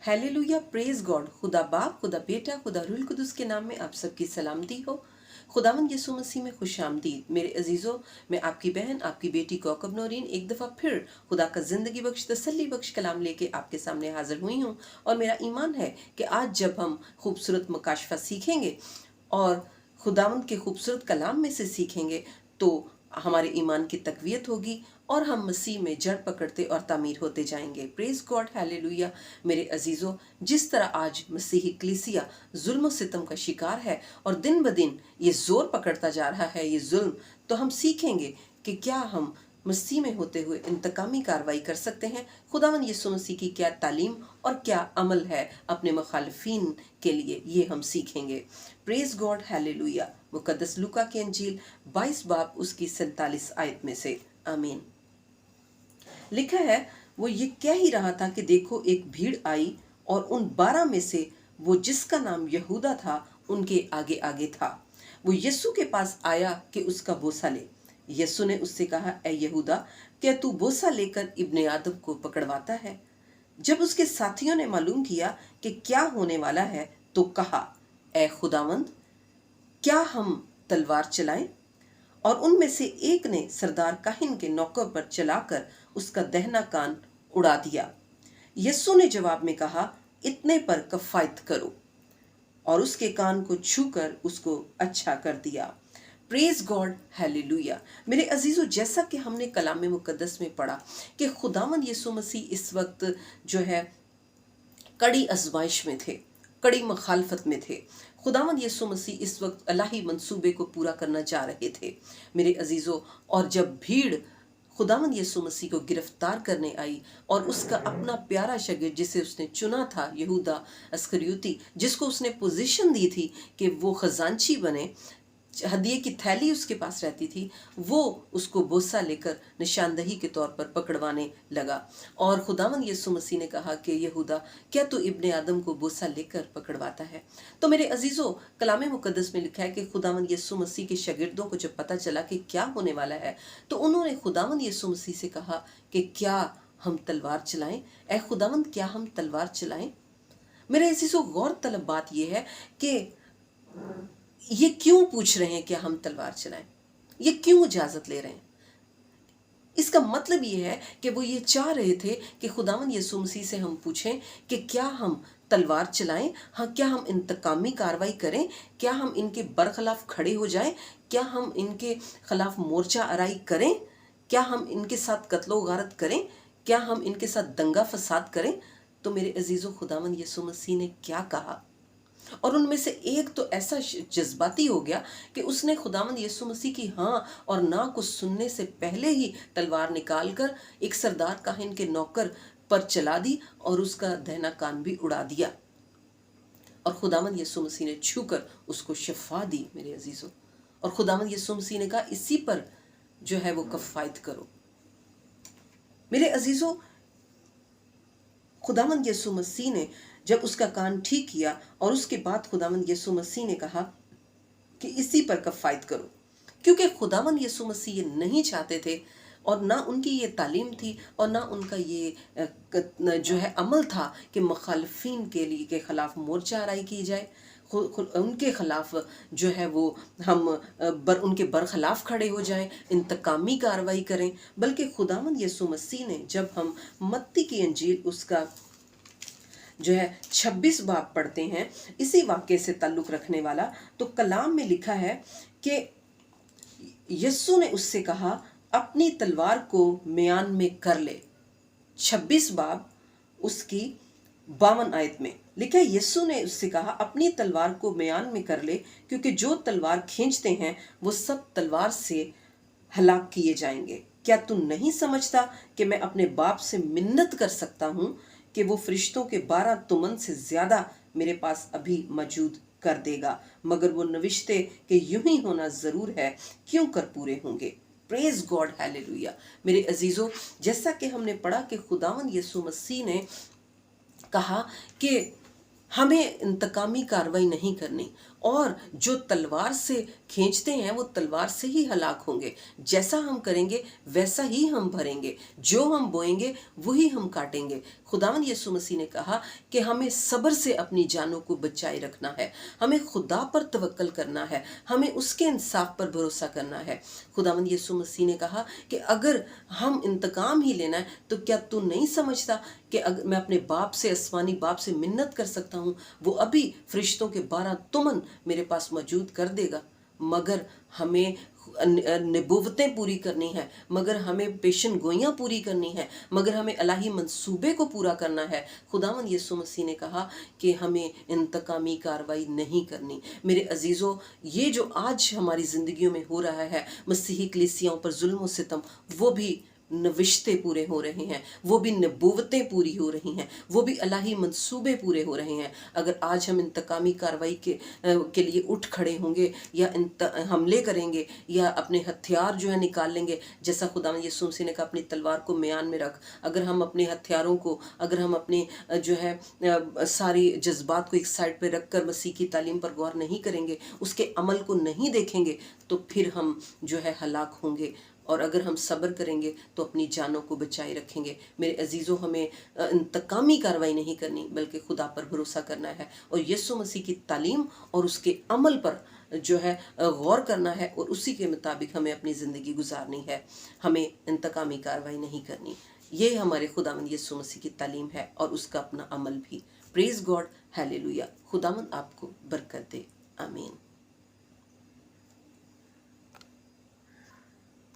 Hallelujah, praise God. खुदा बाप, खुदा बेटा, खुदा रूल कुदुस के नाम में आप सबकी सलामती हो। खुदावंद यीशु मसीह में खुश आमदीद। मेरे अजीज़ों, मैं आपकी बहन, आपकी बेटी कौकब नौरीन एक दफ़ा फिर खुदा का ज़िंदगी बख्श, तसल्ली बख्श कलाम लेके आपके सामने हाजिर हुई हूँ। और मेरा ईमान है कि आज जब हम खूबसूरत मुकाशफा सीखेंगे और खुदावंद के खूबसूरत कलाम में से सीखेंगे तो हमारे ईमान की तकवीत होगी और हम मसीह में जड़ पकड़ते और तामीर होते जाएंगे। Praise God, hallelujah. मेरे अजीज़ों, जिस तरह आज मसीही कलीसिया जुल्म सितम का शिकार है और दिन ब दिन ये जोर पकड़ता जा रहा है, ये जुल्म, तो हम सीखेंगे कि क्या हम मसीह में होते हुए इंतकामी कार्रवाई कर सकते हैं। खुदावंद यीशु मसीह की क्या तालीम और क्या अमल है अपने मुखालिफिन के लिए, ये हम सीखेंगे। Praise God, hallelujah. मुकद्दस लूका की अंजील 22 बाब उसकी 47 आयत में से, आमीन। लिखा है, वो ये कह ही रहा था कि देखो एक भीड़ आई और उन 12 में से वो जिसका नाम यहूदा था उनके आगे आगे था। वो यीशु के पास आया कि उसका बोसा ले। यीशु ने उससे कहा, ए यहूदा, क्या तू बोसा लेकर इब्ने आदम को पकड़वाता है? जब उसके साथियों ने मालूम किया कि क्या होने वाला है तो कहा, ए खुदावंद, क्या हम तलवार चलाएं? और उनमें से एक ने सरदार काहिन के नौकर पर चलाकर उसका दहना कान उड़ा दिया। यीशु ने जवाब में कहा, इतने पर कफायत करो, और उसके कान को छूकर उसको अच्छा कर दिया। Praise God, hallelujah. मेरे अजीजों, जैसा कि हमने कलाम मुकद्दस में पढ़ा कि खुदावंद यीशु मसीह इस वक्त जो है कड़ी आजमाइश में थे, कड़ी मुखालफत में थे। खुदावंद यीशु मसीह इस वक्त इलाही मंसूबे को पूरा करना चाह रहे थे मेरे अजीज़ों। और जब भीड़ खुदावंद यीशु मसीह को गिरफ्तार करने आई और उसका अपना प्यारा शागिर्द जिसे उसने चुना था, यहूदा अस्करियोती, जिसको उसने पोजीशन दी थी कि वो खजांची बने, हदिये की थैली उसके पास रहती थी, वो उसको बोसा लेकर निशानदही के तौर पर पकड़वाने लगा। और खुदावंद यीशु मसीह ने कहा कि यहूदा, क्या तू इब्ने आदम को बोसा लेकर पकड़वाता है? तो मेरे अजीज़ों, कलाम मुकद्दस में लिखा है कि खुदावंद यीशु मसीह के शागिर्दों को जब पता चला कि क्या होने वाला है तो उन्होंने खुदावंद यीशु मसीह से कहा कि क्या हम तलवार चलाएं? ए खुदावंद, क्या हम तलवार चलाएं? मेरे अजीज़ों, गौर तलब बात यह है कि ये क्यों पूछ रहे हैं कि हम तलवार चलाएं? ये क्यों इजाजत ले रहे हैं? इसका मतलब ये है कि वो ये चाह रहे थे कि खुदावंद यीशु मसीह से हम पूछें कि क्या हम तलवार चलाएं? हाँ, क्या हम इंतकामी कार्रवाई करें? क्या हम इनके बरखिलाफ खड़े हो जाएं? क्या हम इनके खिलाफ मोर्चा आराई करें? क्या हम इनके साथ कत्लो गारत करें? क्या हम इनके साथ दंगा फसाद करें? तो मेरे अजीज़ों, खुदावंद यीशु मसीह ने क्या कहा? और उनमें से एक तो ऐसा जज्बाती हो गया कि उसने खुदावंद यीशु मसीह की हाँ और ना को सुनने से पहले ही तलवार निकालकर एक सरदार काहिन के नौकर पर चला दी और उसका दहना कान भी उड़ा दिया। और खुदावंद यीशु मसीह ने छूकर उसको शफा दी मेरे अजीजों। और खुदावंद यीशु मसीह ने कहा, इसी पर जो है वो कफायत करो। मेरे अजीजों, खुदावंद यीशु मसीह ने जब उसका कान ठीक किया और उसके बाद खुदावंद यीशु मसीह ने कहा कि इसी पर कफायत करो, क्योंकि खुदावंद यीशु मसीह ये नहीं चाहते थे और ना उनकी ये तालीम थी और ना उनका ये जो है अमल था कि मुखालिफिन के लिए के ख़िलाफ़ मोर्चा आराई की जाए, उनके ख़िलाफ़ जो है वो हम उनके बरखिलाफ़ खड़े हो जाएं, इंतकामी कार्रवाई करें। बल्कि खुदावंद यीशु मसीह ने, जब हम मत्ती की अंजील उसका जो है 26 बाब पढ़ते हैं, इसी वाक्य से ताल्लुक़ रखने वाला, तो कलाम में लिखा है कि यीशु ने उससे कहा, अपनी तलवार को म्यान में कर ले। 26 बाब उसकी 52 आयत में लिखा है, यीशु ने उससे कहा, अपनी तलवार को म्यान में कर ले, क्योंकि जो तलवार खींचते हैं वो सब तलवार से हलाक किए जाएंगे। क्या तू नहीं समझता कि मैं अपने बाप से मिन्नत कर सकता हूँ कि वो फरिश्तों के 12 तुमन से ज्यादा मेरे पास अभी मौजूद कर देगा, मगर वो नविश्ते कि यूं ही होना जरूर है, क्यों कर पूरे होंगे। Praise God, hallelujah. मेरे अजीजों, जैसा कि हमने पढ़ा कि खुदावंद यीशु मसीह ने कहा कि हमें इंतकामी कार्रवाई नहीं करनी और जो तलवार से खींचते हैं वो तलवार से ही हलाक होंगे। जैसा हम करेंगे वैसा ही हम भरेंगे, जो हम बोएंगे वही हम काटेंगे। खुदावंद यीशु मसीह ने कहा कि हमें सब्र से अपनी जानों को बचाए रखना है, हमें खुदा पर तवक्कल करना है, हमें उसके इंसाफ पर भरोसा करना है। खुदावंद यीशु मसीह ने कहा कि अगर हम इंतकाम ही लेना है तो क्या तू नहीं समझता कि अगर मैं अपने बाप से, आसमानी बाप से मिन्नत कर सकता हूँ, वो अभी फरिश्तों के 12 तुमन मेरे पास मौजूद कर देगा। मगर हमें नबूवतें पूरी करनी है, मगर हमें पेशन गोइयाँ पूरी करनी है, मगर हमें इलाही मंसूबे को पूरा करना है। खुदावंद यीशु मसीह ने कहा कि हमें इंतकामी कार्रवाई नहीं करनी। मेरे अजीज़ों, ये जो आज हमारी ज़िंदगियों में हो रहा है, मसीही कलीसियाओं पर जुल्म व सितम, वो भी नविश्ते पूरे हो रहे हैं, वो भी नबूवतें पूरी हो रही हैं, वो भी इलाही मंसूबे पूरे हो रहे हैं। अगर आज हम इंतकामी कार्रवाई के लिए उठ खड़े होंगे या हमले करेंगे या अपने हथियार जो है निकाल लेंगे, जैसा खुदावंद यीशु मसीह ने कहा अपनी तलवार को म्यान में रख, अगर हम अपने हथियारों को, अगर हम अपने जो है सारी जज्बात को एक साइड पे रख कर मसीह की तालीम पर गौर नहीं करेंगे, उसके अमल को नहीं देखेंगे, तो फिर हम जो है हलाक होंगे। और अगर हम सब्र करेंगे तो अपनी जानों को बचाए रखेंगे। मेरे अजीज़ों, हमें इंतकामी कार्रवाई नहीं करनी, बल्कि खुदा पर भरोसा करना है और यीशु मसीह की तालीम और उसके अमल पर जो है गौर करना है और उसी के मुताबिक हमें अपनी ज़िंदगी गुजारनी है। हमें इंतकामी कार्रवाई नहीं करनी। ये हमारे खुदावंद यीशु मसीह की तालीम है और उसका अपना अमल भी। Praise God, hallelujah. खुदावंद आपको बरकत दे। आमीन।